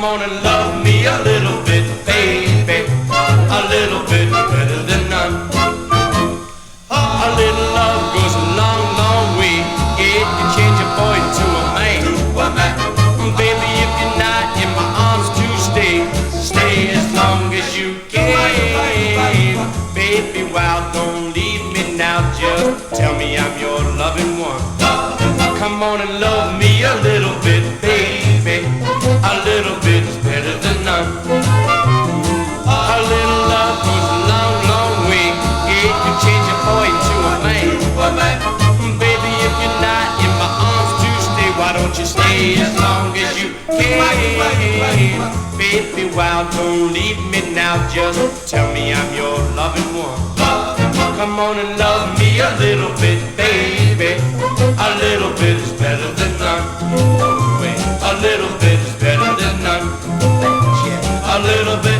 Come on and love me a little bit, baby, a little bit better than none. A little love goes a long, long way. It can change a boy into a man. Baby, if you're not in my arms to stay as long as you can. Baby, wow, don't leave me now. Just tell me I'm your loving one. Come on and love me a little bit, baby. A little bit is better than none. A little love goes a long, long way. It can change a boy into a man. Baby, if you're not in my arms to stay, why don't you stay as long as you can? Baby, wow, don't leave me now. Just tell me I'm your loving one. Come on and love me a little bit, baby. A little bit is better than none. A little bit is better than none. A little bit.